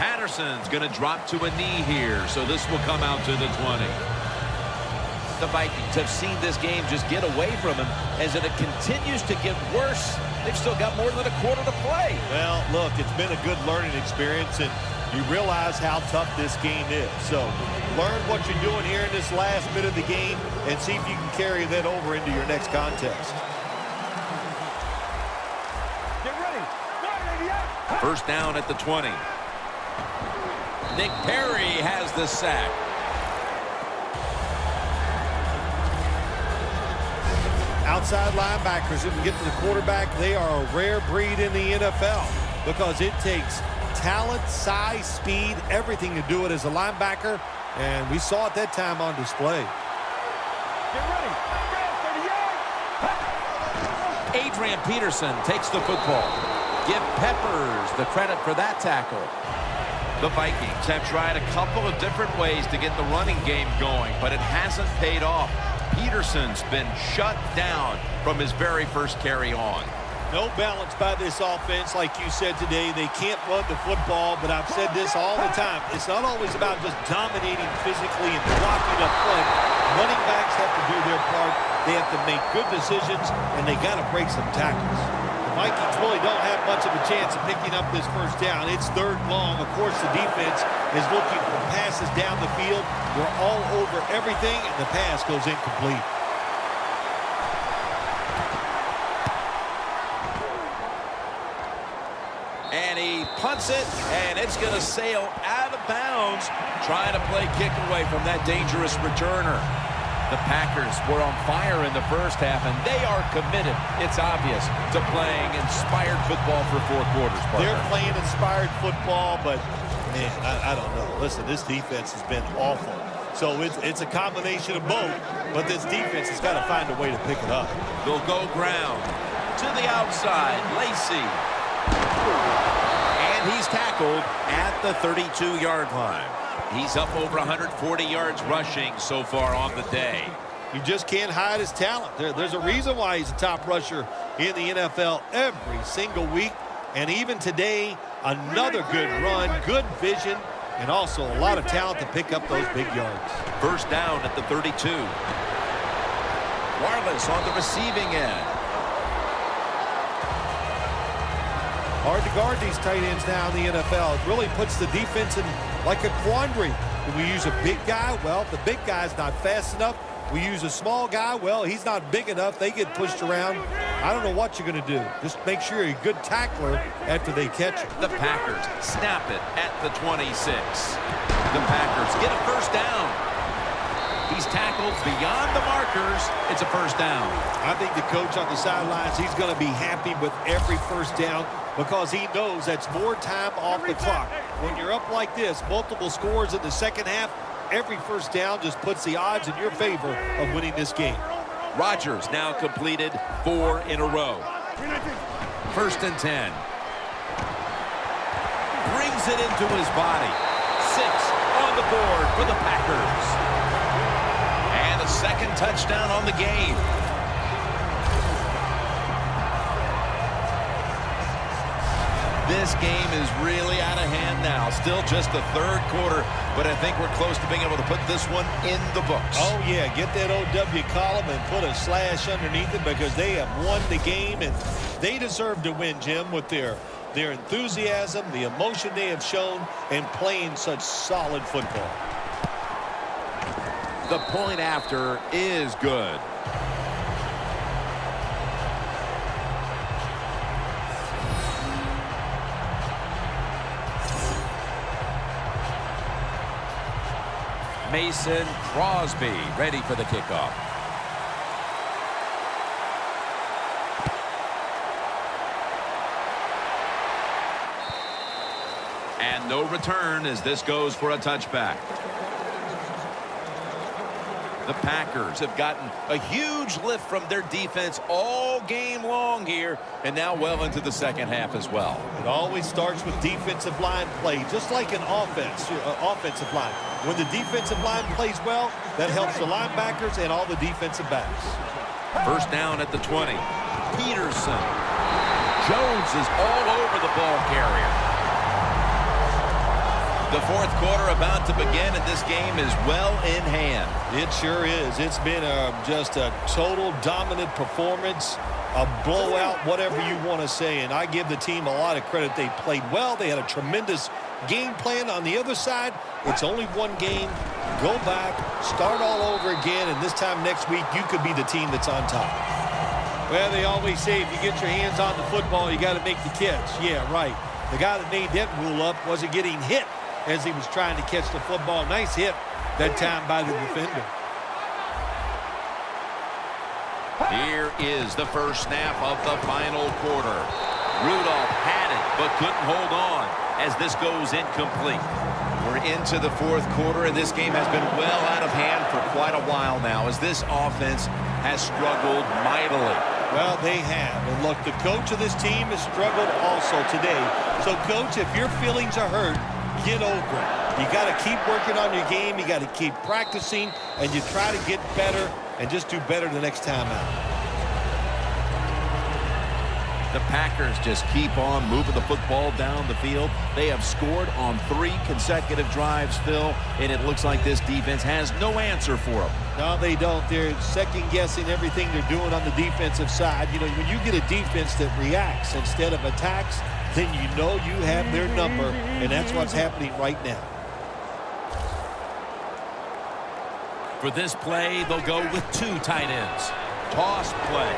Patterson's going to drop to a knee here, so this will come out to the 20. The Vikings have seen this game just get away from him. As it continues to get worse, they've still got more than a quarter to play. Well, look, it's been a good learning experience, and you realize how tough this game is. So learn what you're doing here in this last bit of the game and see if you can carry that over into your next contest. Get ready. First down at the 20. Nick Perry has the sack. Outside linebackers who can get to the quarterback, they are a rare breed in the NFL because it takes talent, size, speed, everything to do it as a linebacker, and we saw it that time on display. Get ready. 30 yards. Adrian Peterson takes the football. Give Peppers the credit for that tackle. The Vikings have tried a couple of different ways to get the running game going, but it hasn't paid off. Peterson's been shut down from his very first carry on. No balance by this offense, like you said today. They can't run the football, but I've said this all the time. It's not always about just dominating physically and blocking up front. Running backs have to do their part. They have to make good decisions, and they got to break some tackles. The Vikings really don't have much of a chance of picking up this first down. It's third long. Of course, the defense is looking for passes down the field. We're all over everything, and the pass goes incomplete. And he punts it, and it's going to sail out of bounds, trying to play kick away from that dangerous returner. The Packers were on fire in the first half, and they are committed, it's obvious, to playing inspired football for 4 quarters. Partner. They're playing inspired football, but, man, I don't know. Listen, this defense has been awful. So it's a combination of both, but this defense has got to find a way to pick it up. They'll go ground to the outside. Lacy. And he's tackled at the 32-yard line. He's up over 140 yards rushing so far on the day. You just can't hide his talent. There's a reason why he's a top rusher in the NFL every single week. And even today, another good run, good vision, and also a lot of talent to pick up those big yards. First down at the 32. Wireless on the receiving end. Hard to guard these tight ends now in the NFL. It really puts the defense in like a quandary. Do we use a big guy? Well, if the big guy's not fast enough. We use a small guy. Well, he's not big enough. They get pushed around. I don't know what you're going to do. Just make sure you're a good tackler after they catch it. The Packers snap it at the 26. The Packers get a first down. He's tackled beyond the markers. It's a first down. I think the coach on the sidelines, he's going to be happy with every first down because he knows that's more time off the clock. When you're up like this, multiple scores in the second half, every first down just puts the odds in your favor of winning this game. Rodgers now completed 4 in a row. First and 10. Brings it into his body. 6 on the board for the Packers. And a second touchdown on the game. This game is really out of hand now. Still just the third quarter, but I think we're close to being able to put this one in the books. Oh, yeah. Get that OW column and put a slash underneath it because they have won the game, and they deserve to win, Jim, with their enthusiasm, the emotion they have shown, and playing such solid football. The point after is good. Mason Crosby ready for the kickoff. And no return as this goes for a touchback. The Packers have gotten a huge lift from their defense all game long here, and now well into the second half as well. It always starts with defensive line play, just like an offensive line. When the defensive line plays well, that helps the linebackers and all the defensive backs. First down at the 20. Peterson. Jones is all over the ball carrier. The fourth quarter about to begin, and this game is well in hand. It sure is. It's been just a total dominant performance, a blowout, whatever you want to say. And I give the team a lot of credit. They played well. They had a tremendous game plan. On the other side, it's only one game. Go back, start all over again, and this time next week, you could be the team that's on top. Well, they always say if you get your hands on the football, you got to make the catch. Yeah, right. The guy that made that rule up wasn't getting hit as he was trying to catch the football. Nice hit that time by the defender. Here is the first snap of the final quarter. Rudolph had it, but couldn't hold on as this goes incomplete. We're into the fourth quarter, and this game has been well out of hand for quite a while now as this offense has struggled mightily. Well, they have. And look, the coach of this team has struggled also today. So, Coach, if your feelings are hurt, get over it. You got to keep working on your game. You got to keep practicing, and you try to get better and just do better the next time out. The Packers just keep on moving the football down the field. They have scored on 3 consecutive drives, Phil, and it looks like this defense has no answer for them. No, they don't. They're second-guessing everything they're doing on the defensive side. You know, when you get a defense that reacts instead of attacks, then you know you have their number, and that's what's happening right now. For this play, they'll go with 2 tight ends. Toss play.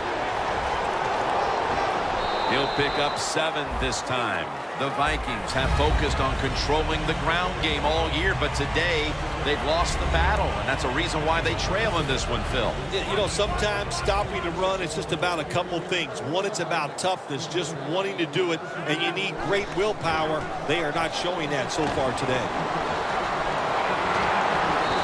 He'll pick up 7 this time. The Vikings have focused on controlling the ground game all year, but today they've lost the battle, and that's a reason why they trail in this one, Phil. You know, sometimes stopping the run is just about a couple things. One, it's about toughness, just wanting to do it, and you need great willpower. They are not showing that so far today.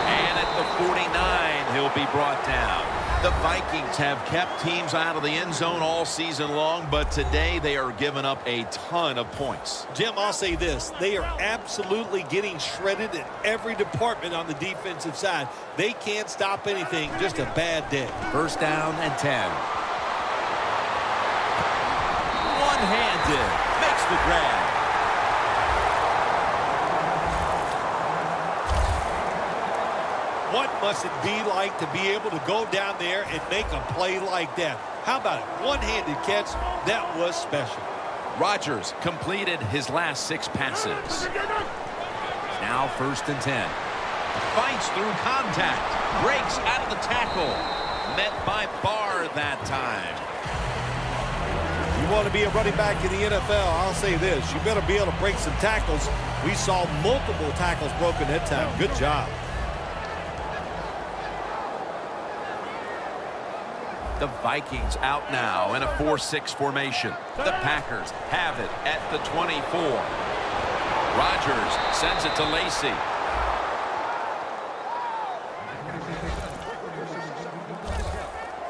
And at the 49, he'll be brought down. The Vikings have kept teams out of the end zone all season long, but today they are giving up a ton of points. Jim, I'll say this. They are absolutely getting shredded in every department on the defensive side. They can't stop anything. Just a bad day. First down and 10. One-handed. Makes the grab. What must it be like to be able to go down there and make a play like that? How about it? One-handed catch. That was special. Rodgers completed his last 6 passes. Now first and 10. Fights through contact. Breaks out of the tackle. Met by Barr that time. You want to be a running back in the NFL, I'll say this. You better be able to break some tackles. We saw multiple tackles broken that time. Good job. The Vikings out now in a 4-6 formation. The Packers have it at the 24. Rodgers sends it to Lacy.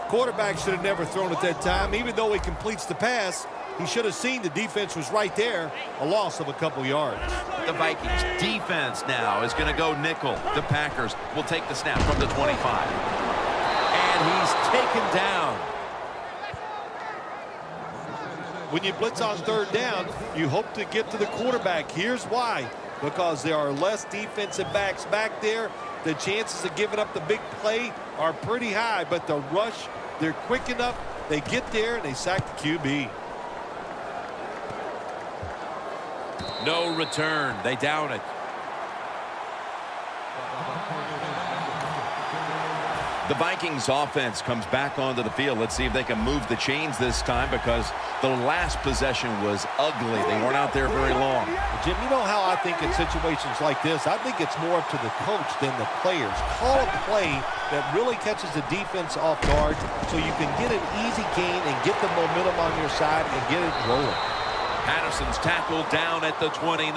Quarterback should have never thrown it that time. Even though he completes the pass, he should have seen the defense was right there. A loss of a couple yards. The Vikings defense now is going to go nickel. The Packers will take the snap from the 25. And he's taken down. When you blitz on third down, you hope to get to the quarterback. Here's why. Because there are less defensive backs back there. The chances of giving up the big play are pretty high. But the rush, they're quick enough. They get there and they sack the QB. No return. They down it. The Vikings offense comes back onto the field. Let's see if they can move the chains this time because the last possession was ugly. They weren't out there very long. Jim, you know how I think in situations like this, I think it's more up to the coach than the players. Call a play that really catches the defense off guard so you can get an easy gain and get the momentum on your side and get it rolling. Patterson's tackled down at the 29.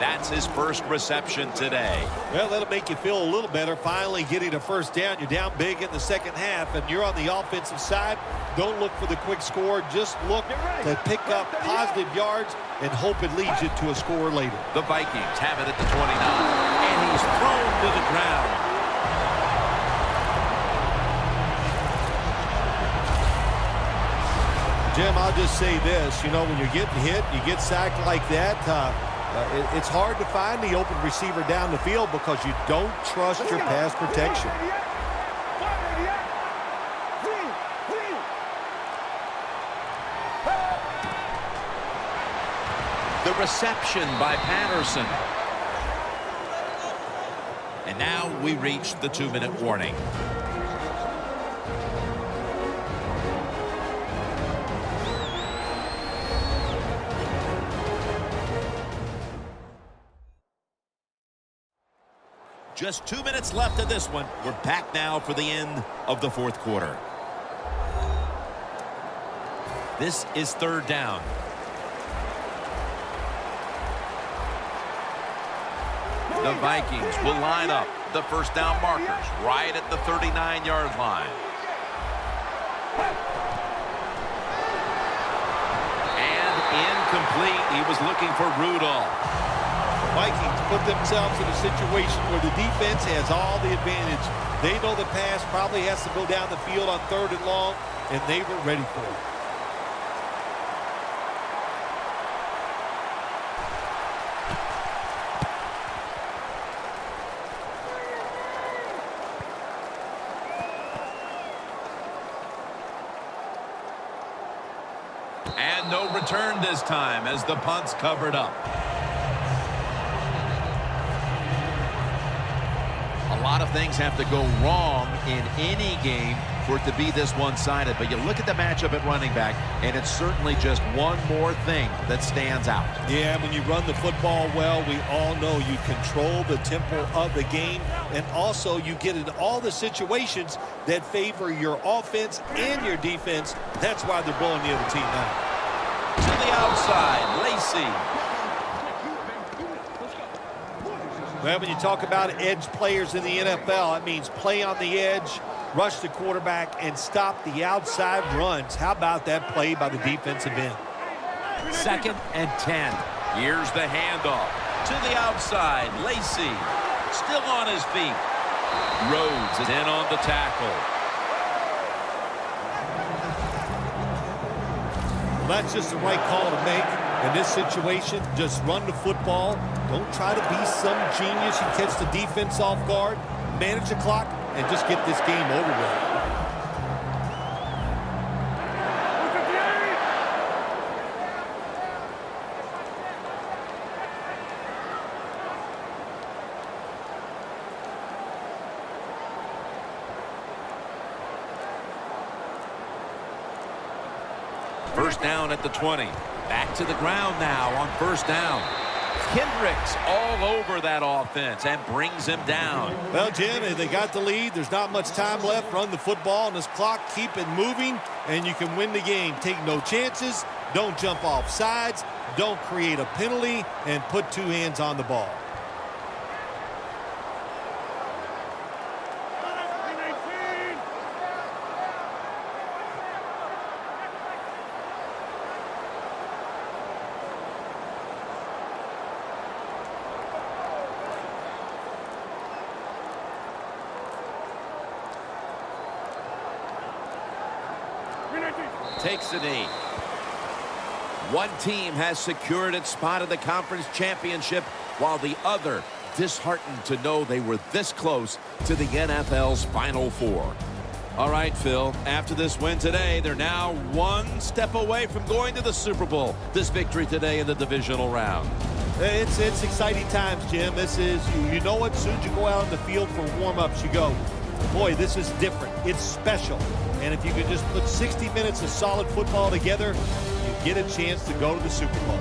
That's his first reception today. Well, that'll make you feel a little better. Finally getting a first down. You're down big in the second half, and you're on the offensive side. Don't look for the quick score. Just look to pick up positive yards and hope it leads you to a score later. The Vikings have it at the 29, and he's thrown to the ground. Jim, I'll just say this. You know, when you're getting hit, you get sacked like that, It's hard to find the open receiver down the field because you don't trust your pass protection. The reception by Patterson. And now we reach the 2-minute warning. Just 2 minutes left of this one. We're back now for the end of the fourth quarter. This is third down. The Vikings will line up the first down markers right at the 39-yard line. And incomplete. He was looking for Rudolph. Vikings put themselves in a situation where the defense has all the advantage. They know the pass probably has to go down the field on 3rd and long, and they were ready for it. And no return this time as the punt's covered up. A lot of things have to go wrong in any game for it to be this one-sided. But you look at the matchup at running back, and it's certainly just one more thing that stands out. Yeah, when you run the football well, we all know you control the tempo of the game, and also you get in all the situations that favor your offense and your defense. That's why they're blowing the other team out. To the outside, Lacey. Well, when you talk about edge players in the NFL, it means play on the edge, rush the quarterback, and stop the outside runs. How about that play by the defensive end? 2nd and 10. Here's the handoff. To the outside, Lacey. Still on his feet. Rhodes is in on the tackle. Well, that's just the right call to make. In this situation, just run the football. Don't try to be some genius and catch the defense off guard. Manage the clock and just get this game over with. First down at the 20. Back to the ground now on first down. Kendricks all over that offense and brings him down. Well, Jim, if they got the lead, there's not much time left. Run the football on this clock, keep it moving, and you can win the game. Take no chances, don't jump off sides, don't create a penalty, and put 2 hands on the ball. Takes the knee. One team has secured its spot in the conference championship, while the other disheartened to know they were this close to the NFL's Final Four. All right, Phil, after this win today, they're now 1 step away from going to the Super Bowl. This victory today in the divisional round. It's exciting times, Jim. This is, you know what, as soon as you go out on the field for warm-ups, you go, boy, this is different. It's special. And if you could just put 60 minutes of solid football together, you get a chance to go to the Super Bowl.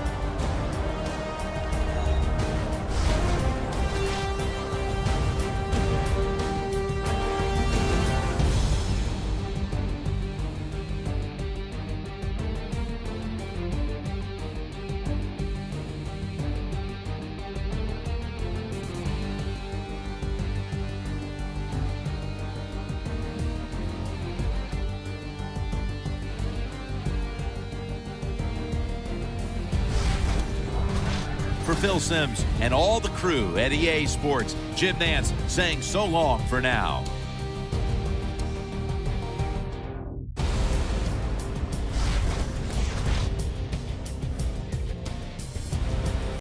For Phil Simms and all the crew at EA Sports, Jim Nance saying so long for now.